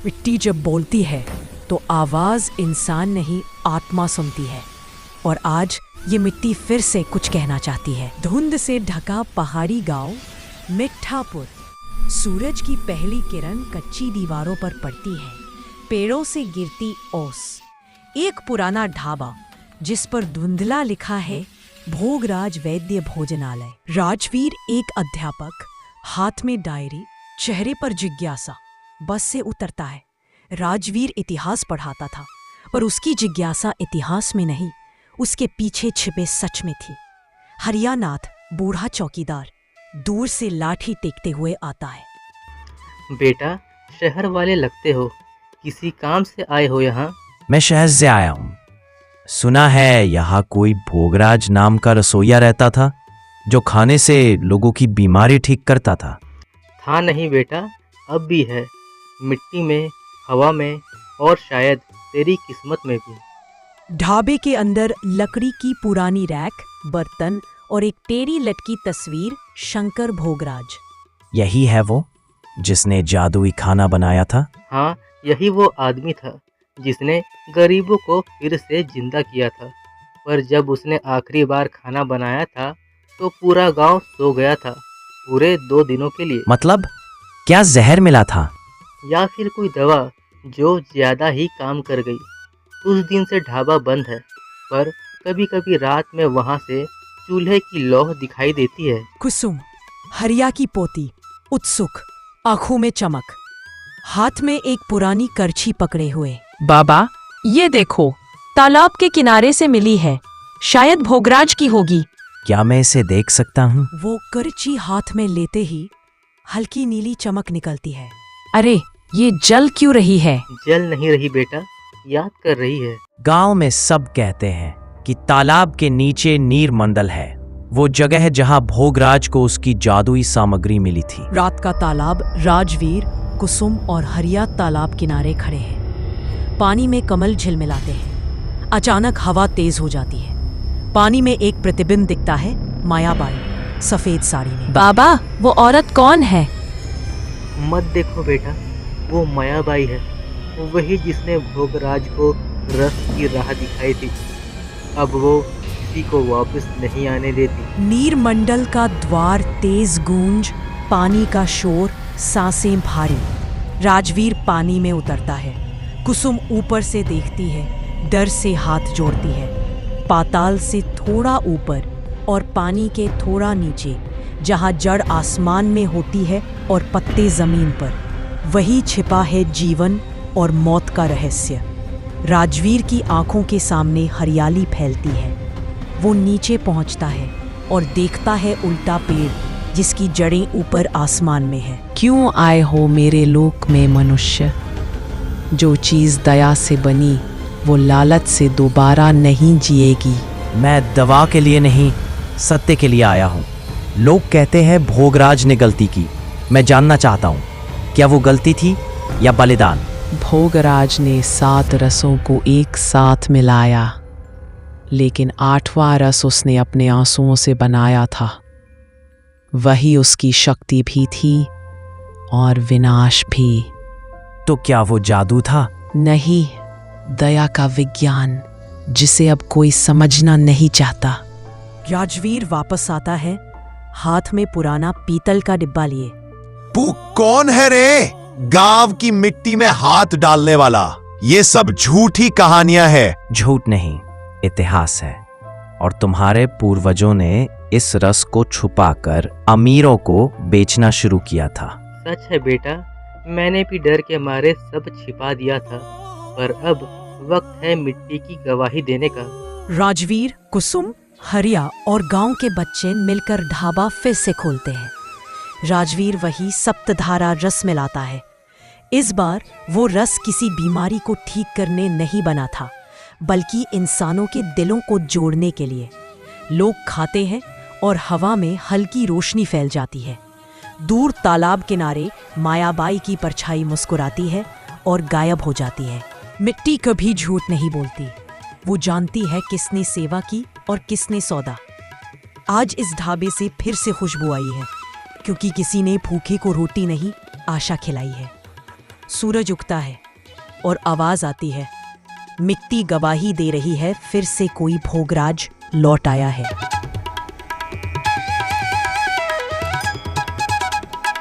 मिट्टी जब बोलती है तो आवाज इंसान नहीं आत्मा सुनती है। और आज ये मिट्टी फिर से कुछ कहना चाहती है। धुंध से ढका पहाड़ी गांव मिठापुर। सूरज की पहली किरण कच्ची दीवारों पर पड़ती है। पेड़ों से गिरती ओस। एक पुराना ढाबा जिस पर धुंधला लिखा है भोगराज वैद्य भोजनालय। राजवीर एक अध्यापक, हाथ में डायरी, चेहरे पर जिज्ञासा। बस से उतरता है। राजवीर इतिहास पढ़ाता था, पर उसकी जिज्ञासा इतिहास में नहीं, उसके पीछे छिपे सच में थी। हरियानाथ, बूढ़ा चौकीदार, दूर से लाठी टेकते हुए आता है। बेटा, शहर वाले लगते हो, किसी काम से आए हो यहाँ? मैं शहर से आया हूँ। सुना है यहाँ कोई भोगराज नाम का रसोइया रहता था जो खाने से लोगों की बीमारी ठीक करता था। था नहीं बेटा, अब भी है। मिट्टी में, हवा में और शायद तेरी किस्मत में भी। ढाबे के अंदर लकड़ी की पुरानी रैक, बर्तन और एक टेढ़ी लटकी तस्वीर शंकर भोगराज। यही है वो जिसने जादुई खाना बनाया था? हाँ, यही वो आदमी था जिसने गरीबों को फिर से जिंदा किया था। पर जब उसने आखिरी बार खाना बनाया था तो पूरा गांव सो गया था, पूरे 2 दिनों के लिए। मतलब क्या जहर मिला था? या फिर कोई दवा जो ज्यादा ही काम कर गई। उस दिन से ढाबा बंद है, पर कभी कभी रात में वहां से चूल्हे की लौह दिखाई देती है। कुसुम, हरिया की पोती, उत्सुक, आंखों में चमक, हाथ में एक पुरानी करछी पकड़े हुए। बाबा, ये देखो, तालाब के किनारे से मिली है, शायद भोगराज की होगी। क्या मैं इसे देख सकता हूँ? वो करछी हाथ में लेते ही हल्की नीली चमक निकलती है। अरे, ये जल क्यों रही है? जल नहीं रही बेटा, याद कर रही है। गांव में सब कहते हैं कि तालाब के नीचे नीर मंडल है, वो जगह है जहां भोगराज को उसकी जादुई सामग्री मिली थी। रात का तालाब। राजवीर, कुसुम और हरिया तालाब किनारे खड़े हैं। पानी में कमल झिलमिलाते हैं। अचानक हवा तेज हो जाती है। पानी में एक प्रतिबिंब दिखता है, मायाबाई, सफेद साड़ी में। बाबा, वो औरत कौन है? मत देखो बेटा, वो मायाबाई है, वही जिसने भोगराज को रस की राह दिखाई थी। अब वो किसी को वापस नहीं आने देती। नीरमंडल का द्वार, तेज गूंज, पानी का शोर, सांसें भारी। राजवीर पानी में उतरता है। कुसुम ऊपर से देखती है, डर से हाथ जोड़ती है। पाताल से थोड़ा ऊपर और पानी के थोड़ा नीचे, जहां जड़ आसमान में होती है और पत्ते जमीन पर, वही छिपा है जीवन और मौत का रहस्य। राजवीर की आंखों के सामने हरियाली फैलती है। वो नीचे पहुंचता है और देखता है उल्टा पेड़ जिसकी जड़ें ऊपर आसमान में है। क्यों आए हो मेरे लोक में मनुष्य? जो चीज दया से बनी वो लालच से दोबारा नहीं जिएगी। मैं दवा के लिए नहीं, सत्य के लिए आया हूँ। लोग कहते हैं भोगराज ने गलती की। मैं जानना चाहता हूँ, क्या वो गलती थी या बलिदान? भोगराज ने 7 रसों को एक साथ मिलाया, लेकिन 8वां रस उसने अपने आंसुओं से बनाया था। वही उसकी शक्ति भी थी और विनाश भी। तो क्या वो जादू था? नहीं, दया का विज्ञान, जिसे अब कोई समझना नहीं चाहता। राजवीर वापस आता है, हाथ में पुराना पीतल का डिब्बा लिए। तू कौन है रे? गांव की मिट्टी में हाथ डालने वाला। ये सब झूठी कहानियां है। झूठ नहीं, इतिहास है। और तुम्हारे पूर्वजों ने इस रस को छुपाकर अमीरों को बेचना शुरू किया था। सच है बेटा, मैंने भी डर के मारे सब छिपा दिया था, पर अब वक्त है मिट्टी की गवाही देने का। राजवीर, कुसुम, हरिया और गांव के बच्चे मिलकर ढाबा फिर से खोलते हैं। राजवीर वही सप्तधारा रस मिलाता है। इस बार वो रस किसी बीमारी को ठीक करने नहीं बना था, बल्कि इंसानों के दिलों को जोड़ने के लिए। लोग खाते हैं और हवा में हल्की रोशनी फैल जाती है। दूर तालाब किनारे मायाबाई की परछाई मुस्कुराती है और गायब हो जाती है। मिट्टी कभी झूठ नहीं बोलती। वो जानती है किसने सेवा की और किसने सौदा। आज इस ढाबे से फिर से खुशबू आई है, क्योंकि किसी ने भूखे को रोटी नहीं, आशा खिलाई है। सूरज उगता है और आवाज आती है, मिट्टी गवाही दे रही है, फिर से कोई भोगराज लौट आया है।